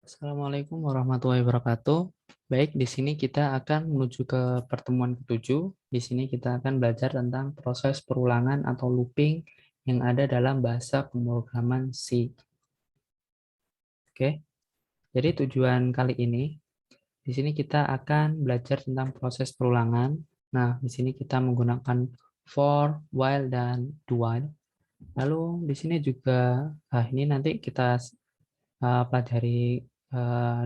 Assalamualaikum warahmatullahi wabarakatuh. Baik, di sini kita akan menuju ke pertemuan ke-7. Di sini kita akan belajar tentang proses perulangan atau looping yang ada dalam bahasa pemrograman C. Oke, jadi tujuan kali ini, di sini kita akan belajar tentang proses perulangan. Nah, di sini kita menggunakan for, while, dan do while. Lalu di sini juga, ini nanti kita pelajari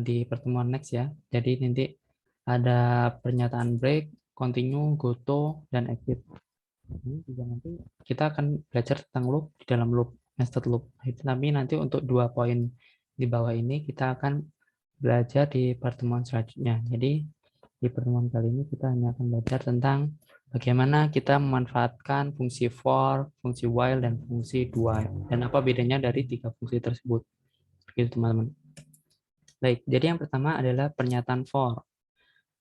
di pertemuan next ya. Jadi nanti ada pernyataan break, continue, goto, dan exit. Ini juga nanti kita akan belajar tentang loop di dalam loop, nested loop. Tapi nanti untuk 2 poin di bawah ini kita akan belajar di pertemuan selanjutnya. Jadi di pertemuan kali ini kita hanya akan belajar tentang bagaimana kita memanfaatkan fungsi for, fungsi while, dan fungsi do while. Dan apa bedanya dari 3 fungsi tersebut. Begitu teman-teman. Baik, jadi yang pertama adalah pernyataan for.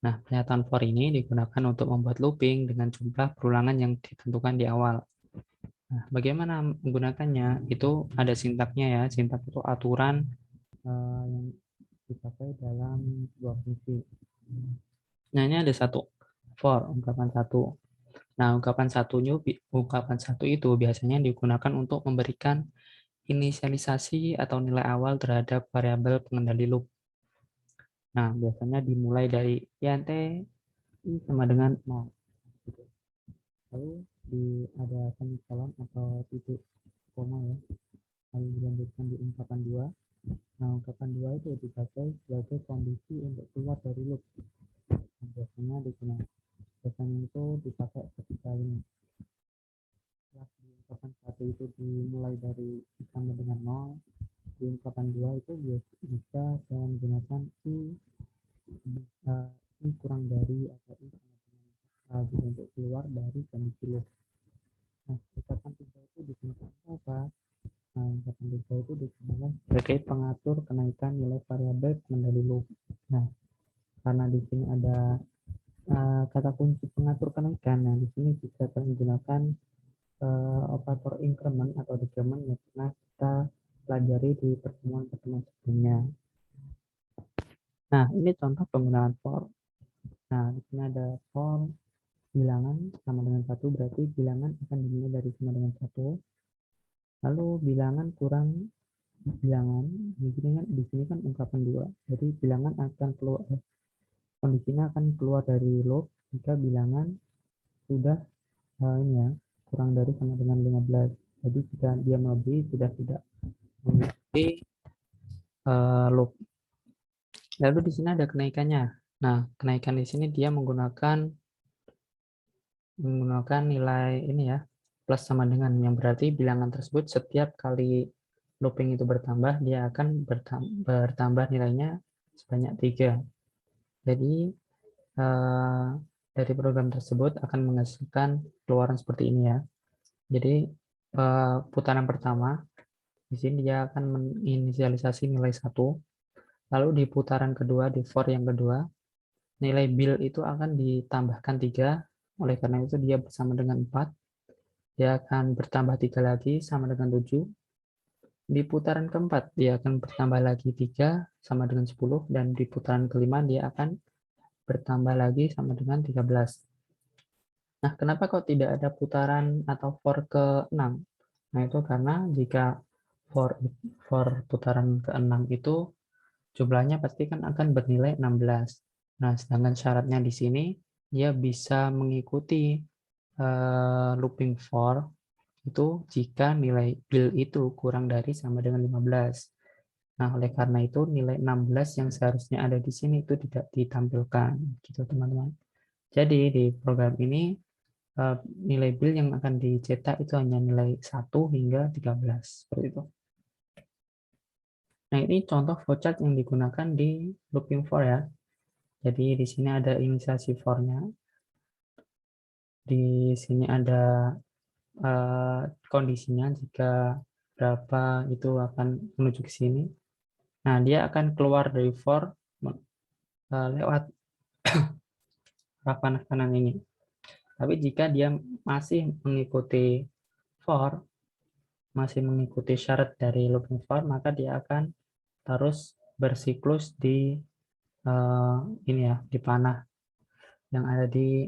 Nah, pernyataan for ini digunakan untuk membuat looping dengan jumlah perulangan yang ditentukan di awal. Nah, bagaimana menggunakannya? Itu ada sintaknya ya. Sintak itu aturan yang dipakai dalam sebuah fungsi. Nah, ini ada satu for, ungkapan satu. Nah, ungkapan satu itu biasanya digunakan untuk memberikan inisialisasi atau nilai awal terhadap variabel pengendali loop. Nah, biasanya dimulai dari int i sama dengan 0. Lalu ada semikolon atau titik koma ya. Lalu dilanjutkan di ungkapan 2. Nah, ungkapan 2 itu dipakai sebagai kondisi untuk keluar dari loop. Nah, biasanya itu dipakai ketika ini. Setelah di ungkapan 1 itu dimulai dari i sama dengan 0, di ungkapan 2 itu bisa dengan menggunakan i kurang dari atau i sama dengan untuk keluar dari kondisi loop. Nah, ungkapan 3 itu digunakan apa? Nah, ungkapan 3 itu digunakan sebagai pengatur kenaikan nilai variabel pengendali loop. Nah, karena di sini ada kata kunci pengatur kenaikan, nah di sini bisa menggunakan operator increment atau decrement yang pernah kita pelajari di pertemuan-pertemuan sebelumnya. Nah, ini contoh penggunaan for. Nah, di sini ada for bilangan sama dengan 1, berarti bilangan akan dimulai dari sama dengan 1. Lalu bilangan kurang bilangan, di sini kan ungkapan 2. Jadi bilangan akan keluar, kondisinya akan keluar dari loop jika bilangan sudah ini ya, kurang dari sama dengan 15. Jadi jika dia melebihi sudah tidak mengikuti loop. Lalu di sini ada kenaikannya. Nah, kenaikan di sini dia menggunakan nilai ini ya, plus sama dengan, yang berarti bilangan tersebut setiap kali looping itu bertambah, dia akan bertambah nilainya sebanyak 3. Jadi dari program tersebut akan menghasilkan keluaran seperti ini ya. Jadi putaran pertama di sini dia akan menginisialisasi nilai 1. Lalu di putaran kedua, di for yang kedua, nilai bill itu akan ditambahkan 3. Oleh karena itu dia bersama dengan 4. Dia akan bertambah 3 lagi sama dengan 7. Di putaran keempat dia akan bertambah lagi 3 sama dengan 10. Dan di putaran kelima dia akan bertambah lagi sama dengan 13. Nah, kenapa kok tidak ada putaran atau for ke-6? Nah, itu karena jika for putaran ke-6 itu jumlahnya pasti kan akan bernilai 16. Nah, sedangkan syaratnya di sini dia bisa mengikuti looping for itu jika nilai bill itu kurang dari sama dengan 15. Nah, oleh karena itu nilai 16 yang seharusnya ada di sini itu tidak ditampilkan, gitu teman-teman. Jadi di program ini nilai bill yang akan dicetak itu hanya nilai 1 hingga 13, seperti itu. Nah, ini contoh flowchart yang digunakan di looping for ya. Jadi di sini ada inisiasi for-nya. Di sini ada kondisinya jika berapa itu akan menuju ke sini. Nah, dia akan keluar dari for lewat harapan kanan ini. Tapi jika dia masih mengikuti for, masih mengikuti syarat dari looping for, maka dia akan terus bersiklus di ini ya, di panah yang ada di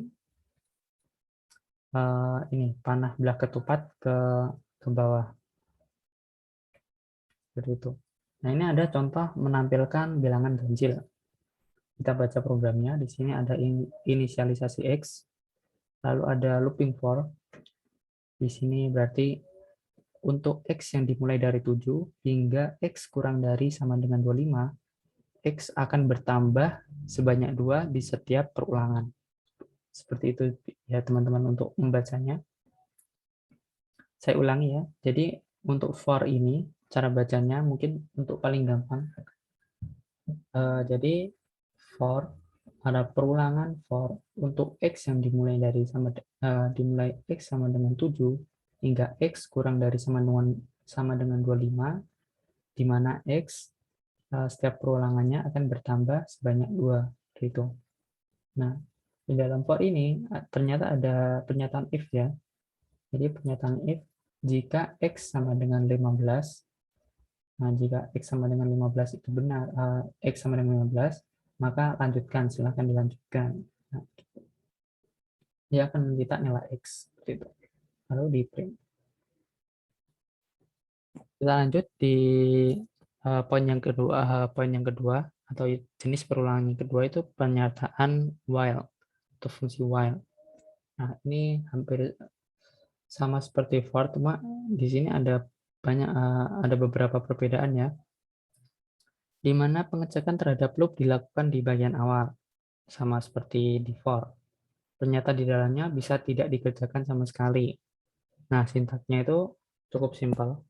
ini panah belah ketupat ke bawah seperti itu. Nah, ini ada contoh menampilkan bilangan ganjil. Kita baca programnya. Di sini ada inisialisasi X, lalu ada looping for. Di sini berarti untuk X yang dimulai dari 7 hingga X kurang dari sama dengan 25, X akan bertambah sebanyak 2 di setiap perulangan. Seperti itu ya teman-teman untuk membacanya. Saya ulangi ya. Jadi untuk for ini, cara bacanya mungkin untuk paling gampang. Jadi for ada perulangan for untuk X yang dimulai dari dimulai X sama dengan 7 hingga X kurang dari sama dengan 25, di mana X setiap perulangannya akan bertambah sebanyak 2 gitu. Nah, di dalam for ini ternyata ada pernyataan if ya. Jadi pernyataan if jika X sama dengan 15, nah jika X sama dengan 15 itu benar, X sama dengan 15, maka lanjutkan, silahkan dilanjutkan. Nah, dia akan mencetak nilai X seperti itu. Lalu di print. Kita lanjut di poin yang kedua atau jenis perulangan yang kedua itu pernyataan while atau fungsi while. Nah, ini hampir sama seperti for, cuma di sini ada beberapa perbedaan ya, di mana pengecekan terhadap loop dilakukan di bagian awal, sama seperti di for. Ternyata di dalamnya bisa tidak dikerjakan sama sekali. Nah, sintaksnya itu cukup simpel.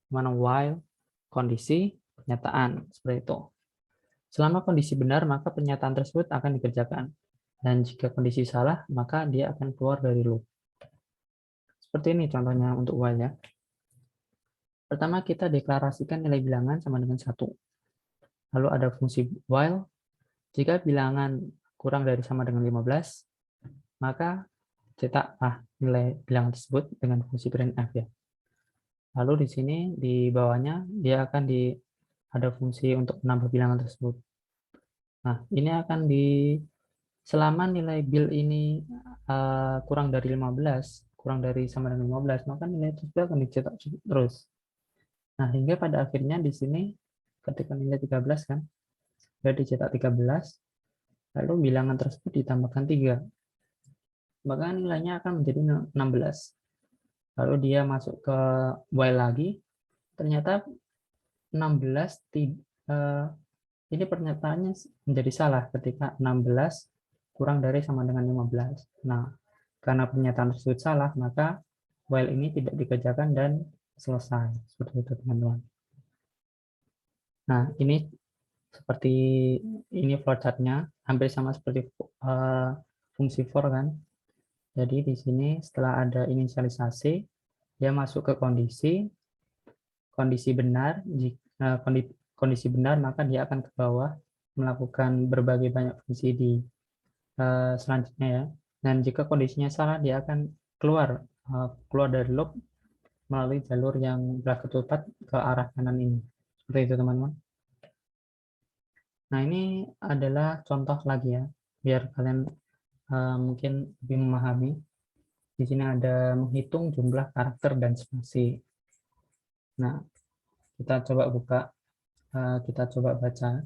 Mana while, kondisi, pernyataan, seperti itu. Selama kondisi benar, maka pernyataan tersebut akan dikerjakan. Dan jika kondisi salah, maka dia akan keluar dari loop. Seperti ini contohnya untuk while ya. Pertama, kita deklarasikan nilai bilangan sama dengan 1. Lalu ada fungsi while. Jika bilangan kurang dari sama dengan 15, maka cetak nilai bilangan tersebut dengan fungsi printf ya. Lalu di sini di bawahnya dia akan ada fungsi untuk menambah bilangan tersebut. Nah, ini akan selama nilai bil ini kurang dari 15, kurang dari sama dengan 15, maka nilai tersebut akan dicetak terus. Nah, hingga pada akhirnya di sini ketika nilai 13 kan, sudah dicetak 13, lalu bilangan tersebut ditambahkan 3. Maka nilainya akan menjadi 16. Lalu dia masuk ke while lagi, ternyata 16 ini pernyataannya menjadi salah ketika 16 kurang dari sama dengan 15. Nah, karena pernyataan tersebut salah, maka while ini tidak dikerjakan dan selesai. Seperti itu, teman-teman. Nah, ini seperti ini flowchart-nya, hampir sama seperti fungsi for kan. Jadi di sini setelah ada inisialisasi, dia masuk ke kondisi benar. Jika kondisi benar, maka dia akan ke bawah melakukan berbagai banyak fungsi di selanjutnya ya. Dan jika kondisinya salah, dia akan keluar dari loop melalui jalur yang belah ketupat ke arah kanan ini. Seperti itu teman-teman. Nah, ini adalah contoh lagi ya, biar kalian mungkin lebih memahami. Di sini ada menghitung jumlah karakter dan spasi. Nah, kita coba kita coba baca.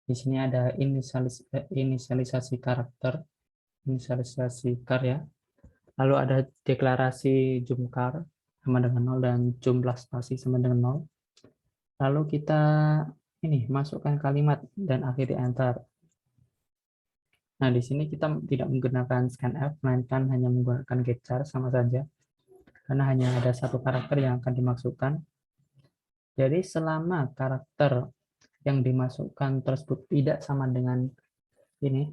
Di sini ada inisialisasi karakter, inisialisasi char ya. Lalu ada deklarasi jumchar sama dengan 0 dan jumlah spasi sama dengan 0. Lalu kita masukkan kalimat dan akhiri enter. Nah, di sini kita tidak menggunakan scanf, melainkan hanya menggunakan getchar sama saja. Karena hanya ada satu karakter yang akan dimasukkan. Jadi selama karakter yang dimasukkan tersebut tidak sama dengan ini,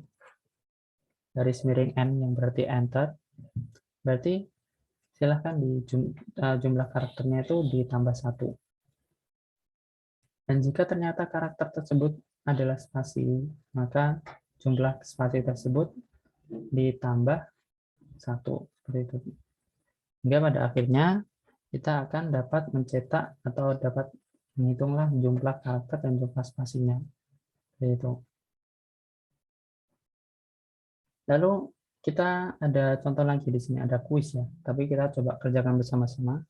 garis miring N yang berarti enter, berarti silahkan jumlah karakternya itu ditambah 1. Dan jika ternyata karakter tersebut adalah spasi, maka jumlah spasi tersebut ditambah 1. Seperti itu. Hingga pada akhirnya kita akan dapat mencetak atau dapat Menghitunglah jumlah karakter dan jumlah spasinya. Itu. Lalu kita ada contoh lagi di sini, ada kuis ya. Tapi kita coba kerjakan bersama-sama.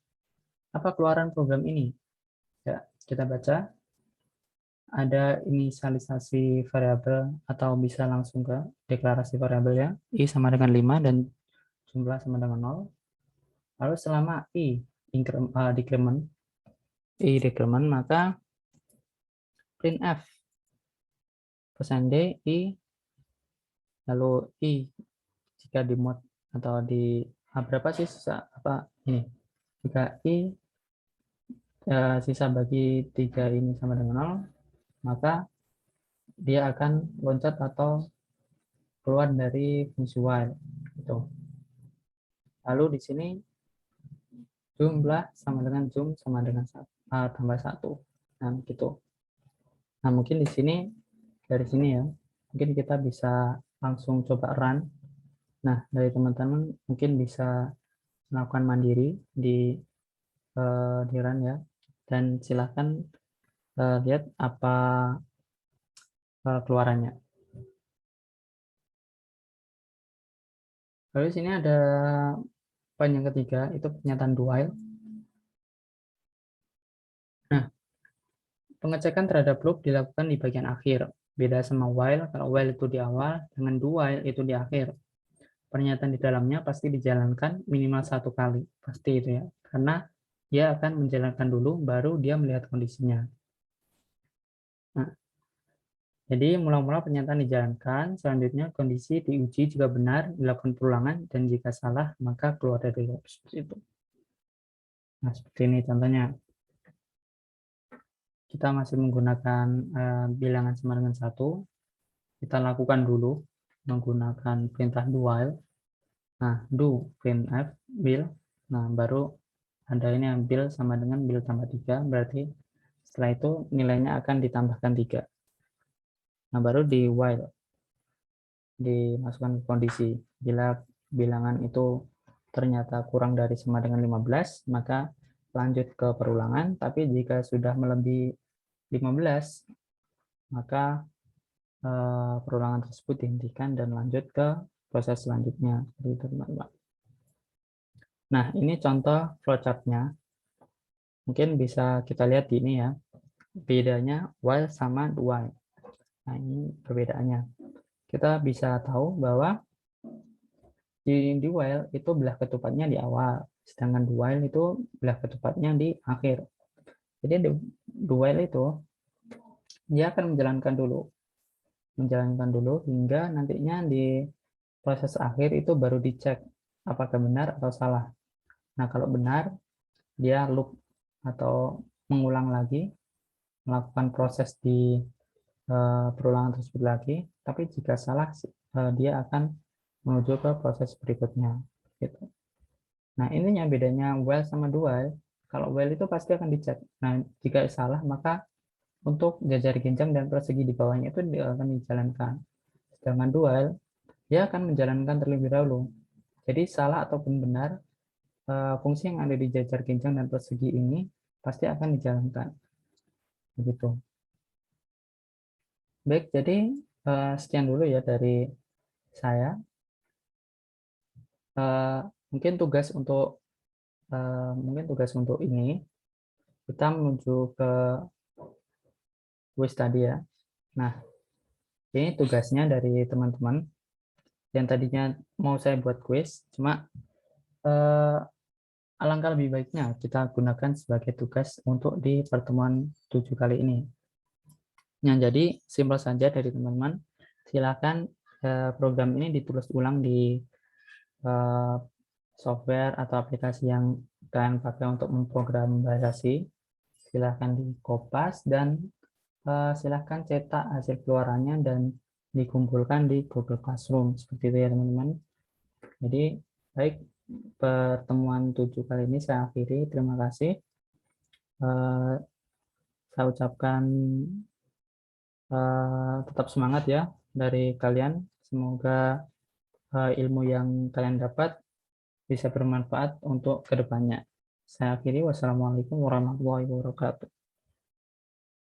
Apa keluaran program ini? Ya, kita baca. Ada inisialisasi variabel atau bisa langsung ke deklarasi variabel ya. I sama dengan 5 dan jumlah sama dengan 0. Lalu selama decrement, maka printf pesan D I, lalu I jika di mod atau di berapa sih sisa apa ini, jika I sisa bagi 3 ini sama dengan 0, maka dia akan loncat atau keluar dari fungsi while gitu. Lalu di sini jumlah sama dengan sama dengan tambah 1. Nah, gitu. Nah, mungkin di sini dari sini ya, mungkin kita bisa langsung coba run. Nah, dari teman-teman mungkin bisa melakukan mandiri di run ya, dan silahkan lihat apa keluarannya. Lalu di sini ada poin yang ketiga, itu pernyataan do while. Nah, pengecekan terhadap loop dilakukan di bagian akhir. Beda sama while, kalau while itu di awal, dengan do while itu di akhir. Pernyataan di dalamnya pasti dijalankan minimal 1 kali, pasti itu ya. Karena dia akan menjalankan dulu, baru dia melihat kondisinya. Nah, jadi mula-mula pernyataan dijalankan, selanjutnya kondisi diuji jika benar, dilakukan perulangan, dan jika salah, maka keluar dari loop. Seperti itu. Nah, seperti ini contohnya. Kita masih menggunakan bilangan sama dengan 1. Kita lakukan dulu menggunakan perintah do while. Nah, do printf bill. Nah, baru ada ini yang bill sama dengan bill tambah 3, berarti setelah itu nilainya akan ditambahkan 3. Nah, baru di while dimasukkan kondisi. Bila bilangan itu ternyata kurang dari sama dengan 15, maka lanjut ke perulangan, tapi jika sudah melebihi 15, maka perulangan tersebut dihentikan dan lanjut ke proses selanjutnya. Seperti itu, teman-teman. Nah, ini contoh flowchart-nya. Mungkin bisa kita lihat di ini ya. Bedanya while sama do while. Nah, ini perbedaannya. Kita bisa tahu bahwa di while itu belah ketupatnya di awal, sedangkan do while itu belah ketupatnya di akhir. Jadi do while itu dia akan menjalankan dulu hingga nantinya di proses akhir itu baru dicek apakah benar atau salah. Nah, kalau benar, dia loop atau mengulang lagi, melakukan proses di perulangan tersebut lagi, tapi jika salah, dia akan menuju ke proses berikutnya. Gitu. Nah, ininya bedanya while sama do while. Kalau while itu pasti akan dicek. Nah, jika salah, maka untuk jajar genjang dan persegi di bawahnya itu akan dijalankan. Sedangkan do while, dia akan menjalankan terlebih dahulu. Jadi salah ataupun benar, fungsi yang ada di jajar genjang dan persegi ini pasti akan dijalankan. Begitu. Baik, jadi sekian dulu ya dari saya. Mungkin tugas untuk ini kita menuju ke quiz tadi ya. Nah, ini tugasnya dari teman-teman yang tadinya mau saya buat quiz, cuma alangkah lebih baiknya kita gunakan sebagai tugas untuk di pertemuan 7 kali ini. Yang jadi simpel saja dari teman-teman, silakan program ini ditulis ulang di software atau aplikasi yang kalian pakai untuk memprogram bahasa C. Silahkan dikopas dan silahkan cetak hasil keluarannya dan dikumpulkan di Google Classroom. Seperti itu ya teman-teman. Jadi baik, pertemuan 7 kali ini saya akhiri. Terima kasih. Saya ucapkan tetap semangat ya dari kalian. Semoga ilmu yang kalian dapat bisa bermanfaat untuk kedepannya. Saya akhiri. Wassalamualaikum warahmatullahi wabarakatuh.